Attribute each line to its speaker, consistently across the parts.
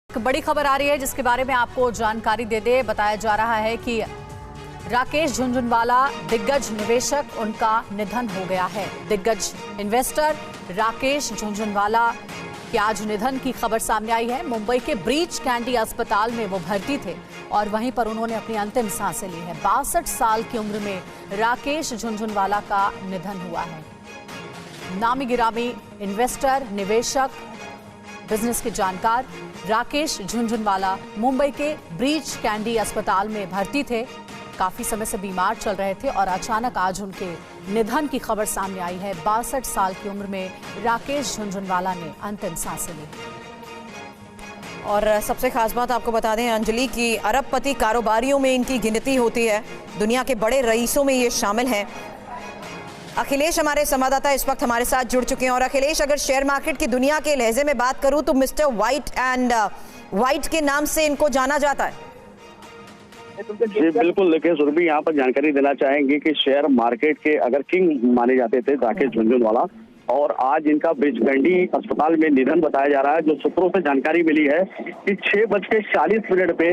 Speaker 1: एक बड़ी खबर आ रही है जिसके बारे में आपको जानकारी दे दे। बताया जा रहा है कि राकेश झुनझुनवाला दिग्गज निवेशक, उनका निधन हो गया है। दिग्गज इन्वेस्टर राकेश झुनझुनवाला के आज निधन की खबर सामने आई है। मुंबई के ब्रीच कैंडी अस्पताल में वो भर्ती थे और वहीं पर उन्होंने अपनी अंतिम सांसें ली है। 62 साल की उम्र में राकेश झुनझुनवाला का निधन हुआ है। नामी गिरामी इन्वेस्टर, निवेशक, बिजनेस के जानकार राकेश झुनझुनवाला मुंबई के ब्रीच कैंडी अस्पताल में भर्ती थे। काफी समय से बीमार चल रहे थे और अचानक आज उनके निधन की खबर सामने आई है। 62 साल की उम्र में राकेश झुनझुनवाला ने अंतिम सांसें ली।
Speaker 2: और सबसे खास बात आपको बता दें अंजलि की अरबपति कारोबारियों में इनकी गिनती होती है। दुनिया के बड़े रईसों में ये शामिल हैं। अखिलेश हमारे संवाददाता इस वक्त हमारे साथ जुड़ चुके हैं। और अखिलेश, अगर शेयर मार्केट की दुनिया के लहजे में बात करूं तो मिस्टर वाइट एंड वाइट के नाम से इनको जाना जाता है।
Speaker 3: जी बिल्कुल, देखिए सुरभि, यहाँ पर जानकारी देना चाहेंगे कि शेयर मार्केट के अगर किंग माने जाते थे राकेश झुनझुनवाला, और आज इनका ब्रीच-कैंडी अस्पताल में निधन बताया जा रहा है। जो सूत्रों से जानकारी मिली है कि 6:40 पे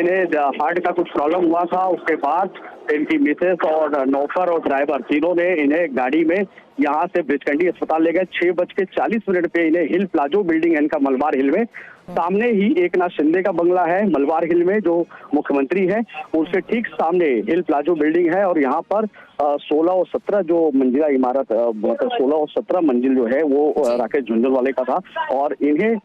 Speaker 3: इन्हें हार्ट का कुछ प्रॉब्लम हुआ था। उसके बाद इनकी मिसेस और नौकर और ड्राइवर तीनों ने इन्हें गाड़ी में यहाँ से ब्रीच-कैंडी अस्पताल ले गए। 6:40 पे इन्हें हिल प्लाजो बिल्डिंग है इनका मलबार हिल में, सामने ही एकनाथ शिंदे का बंगला है मलबार हिल में, जो मुख्यमंत्री है उससे ठीक सामने हिल प्लाजो बिल्डिंग है। और यहाँ पर 16 और 17 जो मंजिला इमारत, 16 और 17 मंजिल जो है वो राकेश झुनझुनवाले का था। और इन्हें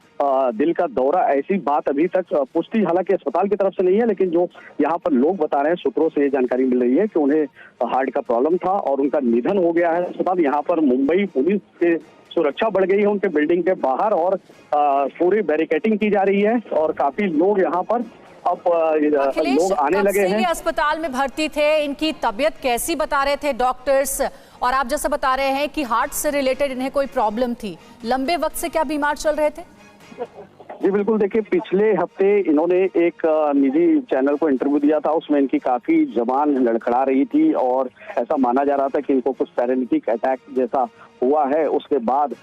Speaker 3: दिल का दौरा, ऐसी बात अभी तक पुष्टि हालांकि अस्पताल की तरफ से नहीं है, लेकिन जो यहाँ पर लोग बता रहे हैं, सूत्रों से ये जानकारी मिल रही है कि उन्हें हार्ट का प्रॉब्लम था और उनका निधन हो गया है अस्पताल। यहाँ पर मुंबई पुलिस के सुरक्षा बढ़ गई है उनके बिल्डिंग के बाहर और पूरी बैरिकेडिंग की जा रही है और काफी लोग यहाँ पर अब लोग आने लगे हैं।
Speaker 1: अस्पताल में भर्ती थे, इनकी तबीयत कैसी बता रहे थे डॉक्टर्स? और आप जैसा बता रहे हैं कि हार्ट से रिलेटेड इन्हें कोई प्रॉब्लम थी, लंबे वक्त से क्या बीमार चल रहे थे?
Speaker 3: जी बिल्कुल, देखिए पिछले हफ्ते इन्होंने एक निजी चैनल को इंटरव्यू दिया था, उसमें इनकी काफी जुबान लड़खड़ा रही थी और ऐसा माना जा रहा था कि इनको कुछ पैरालिटिक अटैक जैसा हुआ है। उसके बाद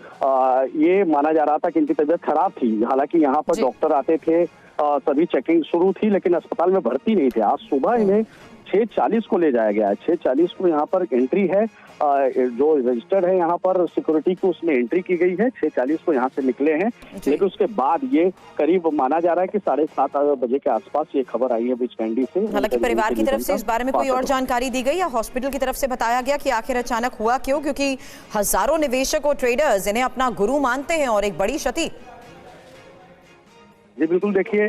Speaker 3: ये माना जा रहा था कि इनकी तबीयत खराब थी। हालांकि यहाँ पर डॉक्टर आते थे, सभी चेकिंग शुरू थी, लेकिन अस्पताल में भर्ती नहीं थे। आज सुबह इन्हें 6:40 को ले जाया गया है। 6:40 को यहाँ पर एंट्री है, जो रजिस्टर्ड है यहाँ पर सिक्योरिटी को, उसमें एंट्री की गई है। 6:40 को यहाँ से निकले हैं, लेकिन उसके बाद ये करीब माना जा रहा है कि 7:30 बजे के आसपास ये खबर आई है ब्रीच-कैंडी से।
Speaker 2: हालांकि परिवार की तरफ से इस बारे में कोई और जानकारी दी गई या हॉस्पिटल की तरफ से बताया गया कि आखिर अचानक हुआ क्यों? क्योंकि हजारों निवेशक और ट्रेडर्स इन्हें अपना गुरु मानते हैं और एक बड़ी क्षति।
Speaker 3: जी बिल्कुल, देखिए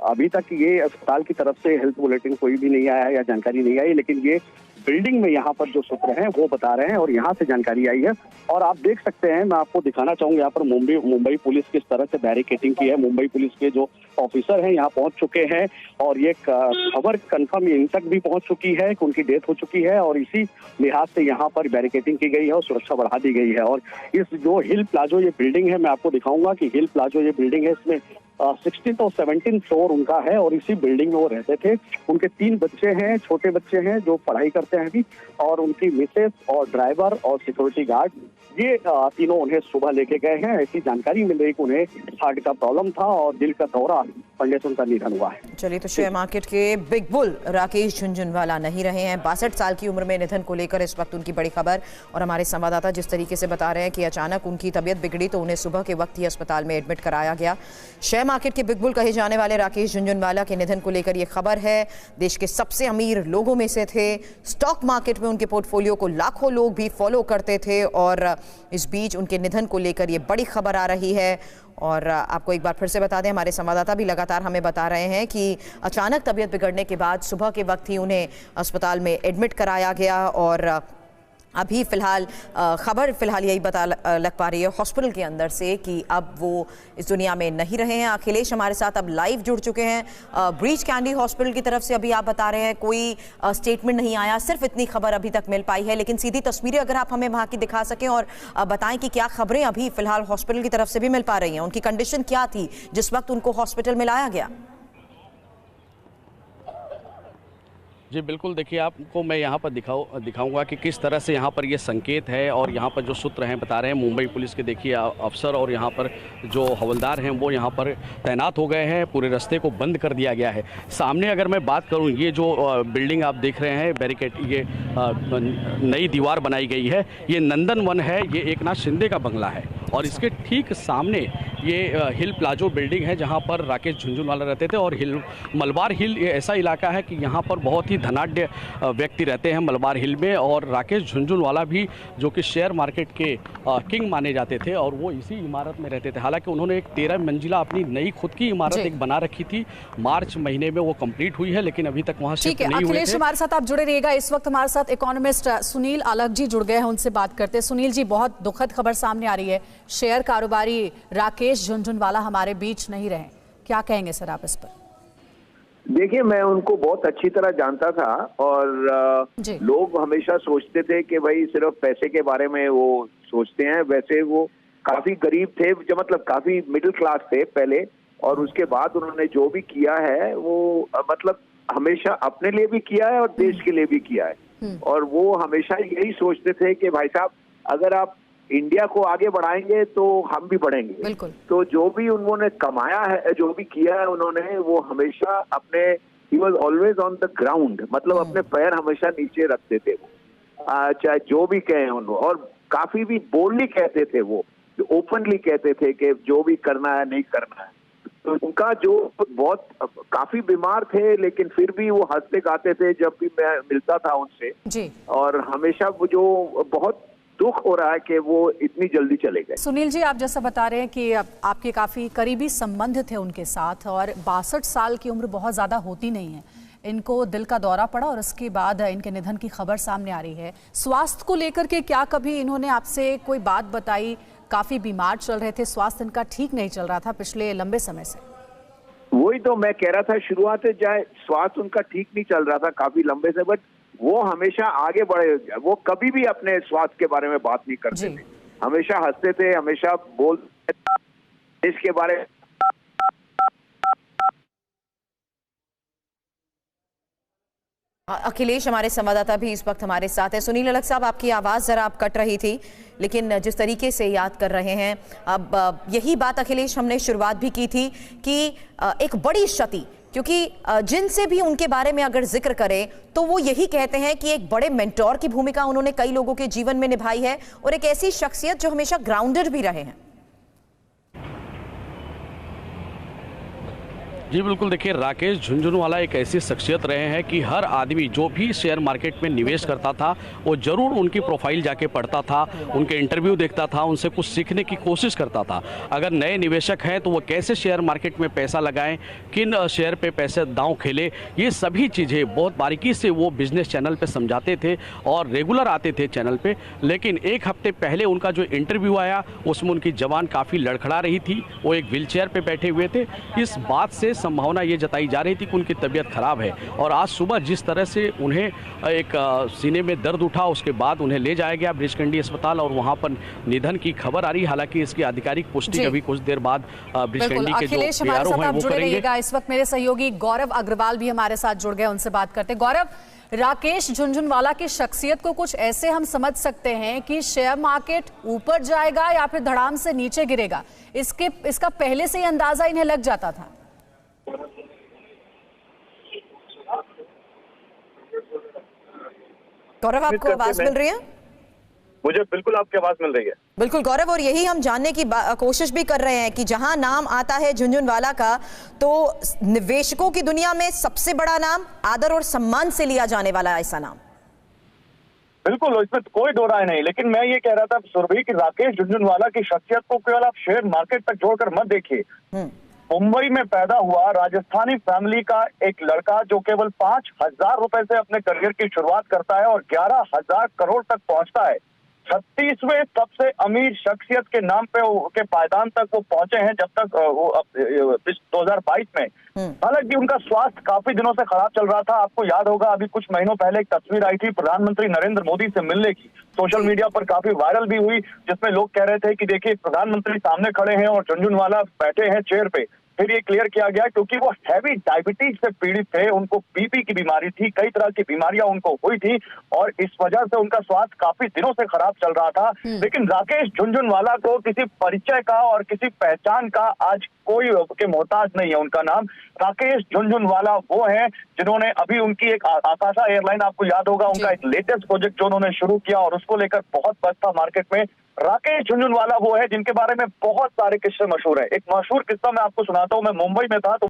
Speaker 3: अभी तक ये अस्पताल की तरफ से हेल्थ बुलेटिन कोई भी नहीं आया है या जानकारी नहीं आई, लेकिन ये बिल्डिंग में यहाँ पर जो सूत्र हैं वो बता रहे हैं और यहाँ से जानकारी आई है। और आप देख सकते हैं, मैं आपको दिखाना चाहूंगा यहाँ पर मुंबई पुलिस किस तरह से बैरिकेडिंग की है। मुंबई पुलिस के जो ऑफिसर हैं यहाँ पहुंच चुके हैं और ये खबर कंफर्म इन तक भी पहुंच चुकी है कि उनकी डेथ हो चुकी है और इसी लिहाज से यहाँ पर बैरिकेडिंग की गई है और सुरक्षा बढ़ा दी गई है। और इस जो हिल प्लाजो ये बिल्डिंग है, मैं आपको दिखाऊंगा कि हिल प्लाजो ये बिल्डिंग है, इसमें 16th और 17th फ्लोर उनका है और इसी बिल्डिंग में वो रहते थे। उनके 3 बच्चे हैं, छोटे बच्चे हैं जो पढ़ाई करते हैं अभी, और उनकी मिसेस और ड्राइवर और सिक्योरिटी गार्ड, ये तीनों उन्हें सुबह लेके गए हैं। ऐसी जानकारी मिल रही कि उन्हें हार्ट का प्रॉब्लम था और दिल का दौरा पड़ने से उनका निधन हुआ है।
Speaker 2: चलिए, तो शेयर मार्केट के बिग बुल राकेश झुनझुनवाला नहीं रहे हैं। 62 साल की उम्र में निधन को लेकर इस वक्त उनकी बड़ी खबर। और हमारे संवाददाता जिस तरीके से बता रहे हैं कि अचानक उनकी तबीयत बिगड़ी तो उन्हें सुबह के वक्त ही अस्पताल में एडमिट कराया गया। शेयर मार्केट के बिग बुल कहे जाने वाले राकेश झुनझुनवाला के निधन को लेकर ये खबर है। देश के सबसे अमीर लोगों में से थे। स्टॉक मार्केट में उनके पोर्टफोलियो को लाखों लोग भी फॉलो करते थे और इस बीच उनके निधन को लेकर ये बड़ी खबर आ रही है। और आपको एक बार फिर से बता दें, हमारे संवाददाता भी लगातार हमें बता रहे हैं कि अचानक तबीयत बिगड़ने के बाद सुबह के वक्त ही उन्हें अस्पताल में एडमिट कराया गया। और अभी खबर फिलहाल यही लग पा रही है हॉस्पिटल के अंदर से कि अब वो इस दुनिया में नहीं रहे हैं। अखिलेश हमारे साथ अब लाइव जुड़ चुके हैं ब्रीच कैंडी हॉस्पिटल की तरफ से। अभी आप बता रहे हैं कोई स्टेटमेंट नहीं आया, सिर्फ इतनी खबर अभी तक मिल पाई है, लेकिन सीधी तस्वीरें अगर आप हमें वहाँ की दिखा सकें और बताएं कि क्या खबरें अभी फिलहाल हॉस्पिटल की तरफ से भी मिल पा रही हैं, उनकी कंडीशन क्या थी जिस वक्त उनको हॉस्पिटल में लाया गया?
Speaker 4: जी बिल्कुल, देखिए आपको मैं यहाँ पर दिखाऊंगा कि किस तरह से यहाँ पर ये संकेत है और यहाँ पर जो सूत्र हैं बता रहे हैं मुंबई पुलिस के, देखिए अफसर और यहाँ पर जो हवलदार हैं वो यहाँ पर तैनात हो गए हैं, पूरे रास्ते को बंद कर दिया गया है। सामने अगर मैं बात करूँ, ये जो बिल्डिंग आप देख रहे हैं बैरिकेड, ये नई दीवार बनाई गई है, ये नंदन वन है, ये एकनाथ शिंदे का बंगला है और इसके ठीक सामने ये हिल प्लाजो बिल्डिंग है जहाँ पर राकेश झुनझुनवाला रहते थे। और मलबार हिल ये ऐसा इलाका है कि यहाँ पर बहुत ही धनाढ्य व्यक्ति रहते हैं मलबार हिल में, और राकेश झुनझुनवाला भी जो कि शेयर मार्केट के किंग माने जाते थे और वो इसी इमारत में रहते थे। हालांकि उन्होंने एक 13 मंजिला अपनी नई खुद की इमारत एक बना रखी थी, मार्च महीने में वो कंप्लीट हुई है, लेकिन अभी तक वहाँ शिफ्ट नहीं हुए थे।
Speaker 1: अखिलेश, हमारे साथ आप जुड़े रहिएगा। इस वक्त हमारे साथ इकोनॉमिस्ट सुनील अलग जी जुड़ गए हैं, उनसे बात करते हैं। सुनील जी, बहुत दुखद खबर सामने आ रही है, शेयर कारोबारी राकेश झुनझुनवाला हमारे बीच नहीं रहे, क्या कहेंगे सर आप इस पर?
Speaker 5: देखिए, मैं उनको बहुत अच्छी तरह जानता था और लोग हमेशा सोचते थे कि भाई सिर्फ पैसे के बारे में वो सोचते हैं। वैसे वो काफी गरीब थे, जो मतलब काफी मिडिल क्लास थे पहले, और उसके बाद उन्होंने जो भी किया है वो मतलब हमेशा अपने लिए भी किया है और देश के लिए भी किया है। और वो हमेशा यही सोचते थे कि भाई साहब, अगर आप इंडिया को आगे बढ़ाएंगे तो हम भी बढ़ेंगे। बिल्कुल। तो जो भी उन्होंने कमाया है, जो भी किया है उन्होंने, वो हमेशा अपने he was always on the ground, मतलब अपने पैर हमेशा नीचे रखते थे वो, चाहे जो भी कहें उन्होंने, और काफी भी बोल्डली कहते थे वो, ओपनली कहते थे कि जो भी करना है नहीं करना है। तो उनका जो बहुत काफी बीमार थे, लेकिन फिर भी वो हंसते गाते थे जब भी मैं मिलता था उनसे जी। और हमेशा वो जो बहुत दुख हो रहा है कि वो इतनी जल्दी चले गए।
Speaker 1: सुनील जी, आप जैसा बता रहे हैं कि आपके काफी करीबी संबंध थे उनके साथ, और 62 साल की उम्र बहुत ज्यादा होती नहीं है। इनको दिल का दौरा पड़ा और उसके बाद इनके निधन की खबर सामने आ रही है। स्वास्थ्य को लेकर के क्या कभी इन्होंने आपसे कोई बात बताई? काफी बीमार चल रहे थे, स्वास्थ्य इनका ठीक नहीं चल रहा था पिछले लंबे समय से।
Speaker 5: वही तो मैं कह रहा था, शुरुआत से चाहे स्वास्थ्य उनका ठीक नहीं चल रहा था काफी लंबे से, बट वो हमेशा आगे बढ़े। वो कभी भी अपने स्वास्थ्य के बारे में बात नहीं करते थे, हमेशा हंसते थे, हमेशा बोलते देश के बारे में।
Speaker 2: अखिलेश, हमारे संवाददाता भी इस वक्त हमारे साथ है। सुनील अलग साहब, आपकी आवाज़ ज़रा आप कट रही थी, लेकिन जिस तरीके से याद कर रहे हैं, अब यही बात अखिलेश हमने शुरुआत भी की थी कि एक बड़ी क्षति, क्योंकि जिनसे भी उनके बारे में अगर जिक्र करें तो वो यही कहते हैं कि एक बड़े मेंटोर की भूमिका उन्होंने कई लोगों के जीवन में निभाई है और एक ऐसी शख्सियत जो हमेशा ग्राउंडेड भी रहे हैं।
Speaker 4: जी बिल्कुल, देखिए राकेश झुनझुनवाला एक ऐसी शख्सियत रहे हैं कि हर आदमी जो भी शेयर मार्केट में निवेश करता था वो जरूर उनकी प्रोफाइल जाके पढ़ता था, उनके इंटरव्यू देखता था, उनसे कुछ सीखने की कोशिश करता था। अगर नए निवेशक हैं तो वो कैसे शेयर मार्केट में पैसा लगाएं, किन शेयर पे पैसे दांव खेले, ये सभी चीज़ें बहुत बारीकी से वो बिजनेस चैनल पर समझाते थे और रेगुलर आते थे चैनल पर। लेकिन एक हफ्ते पहले उनका जो इंटरव्यू आया उसमें उनकी जबान काफ़ी लड़खड़ा रही थी, वो एक व्हील चेयर पर बैठे हुए थे। इस बात से संभावना ये जताई जा रही थी कि उनकी तबीयत खराब है, और आज सुबह जिस तरह से उन्हें एक सीने में दर्द उठा, उसके बाद उन्हें ले जाया गया ब्रिजकंडी अस्पताल और वहां पर निधन की खबर आ रही। हालांकि इसकी आधिकारिक पुष्टि अभी कुछ देर बाद ब्रिजकंडी के जो पीआरओ हैं वो करेंगे।
Speaker 1: इस वक्त मेरे सहयोगी गौरव अग्रवाल भी हमारे साथ जुड़ गए, उनसे बात करते। गौरव, राकेश झुनझुनवाला की शख्सियत को कुछ ऐसे हम समझ सकते हैं कि शेयर मार्केट ऊपर जाएगा या फिर धड़ाम से नीचे गिरेगा, इसका पहले से ही अंदाजा इन्हें लग जाता था?
Speaker 2: गौरव, आपको आवाज मिल रही है?
Speaker 6: मुझे बिल्कुल आपकी आवाज मिल रही है।
Speaker 2: बिल्कुल गौरव, और यही हम जानने की कोशिश भी कर रहे हैं कि जहां नाम आता है झुनझुनवाला का, तो निवेशकों की दुनिया में सबसे बड़ा नाम, आदर और सम्मान से लिया जाने वाला ऐसा नाम।
Speaker 6: बिल्कुल, इसमें कोई दो राय नहीं। लेकिन मैं ये कह रहा था सुरभि कि राकेश झुनझुनवाला की शख्सियत को केवल आप शेयर मार्केट तक जोड़कर मत देखिए। मुंबई में पैदा हुआ राजस्थानी फैमिली का एक लड़का जो केवल 5,000 रुपए से अपने करियर की शुरुआत करता है और 11,000 करोड़ तक पहुंचता है। 36वें सबसे अमीर शख्सियत के नाम पे के पायदान तक वो पहुंचे हैं जब तक वो 2022 में। हालांकि उनका स्वास्थ्य काफी दिनों से खराब चल रहा था। आपको याद होगा, अभी कुछ महीनों पहले एक तस्वीर आई थी प्रधानमंत्री नरेंद्र मोदी से मिलने की, सोशल मीडिया पर काफी वायरल भी हुई, जिसमें लोग कह रहे थे कि देखिए प्रधानमंत्री सामने खड़े हैं और झुनझुनवाला बैठे हैं चेयर पे। फिर ये क्लियर किया गया क्योंकि वो हैवी डायबिटीज से पीड़ित थे, उनको बीपी की बीमारी थी, कई तरह की बीमारियां उनको हुई थी और इस वजह से उनका स्वास्थ्य काफी दिनों से खराब चल रहा था। लेकिन राकेश झुनझुनवाला को किसी परिचय का और किसी पहचान का आज कोई के मोहताज नहीं है। उनका नाम राकेश झुनझुनवाला वो है जिन्होंने अभी उनकी एक आकाशा एयरलाइन, आपको याद होगा, उनका एक लेटेस्ट प्रोजेक्ट जो उन्होंने शुरू किया और उसको लेकर बहुत बस था मार्केट में। राकेश झुनझुनवाला वो है जिनके बारे में बहुत सारे किस्से मशहूर है। एक मशहूर किस्सा मैं आपको सुनाता हूँ। मैं मुंबई में था तो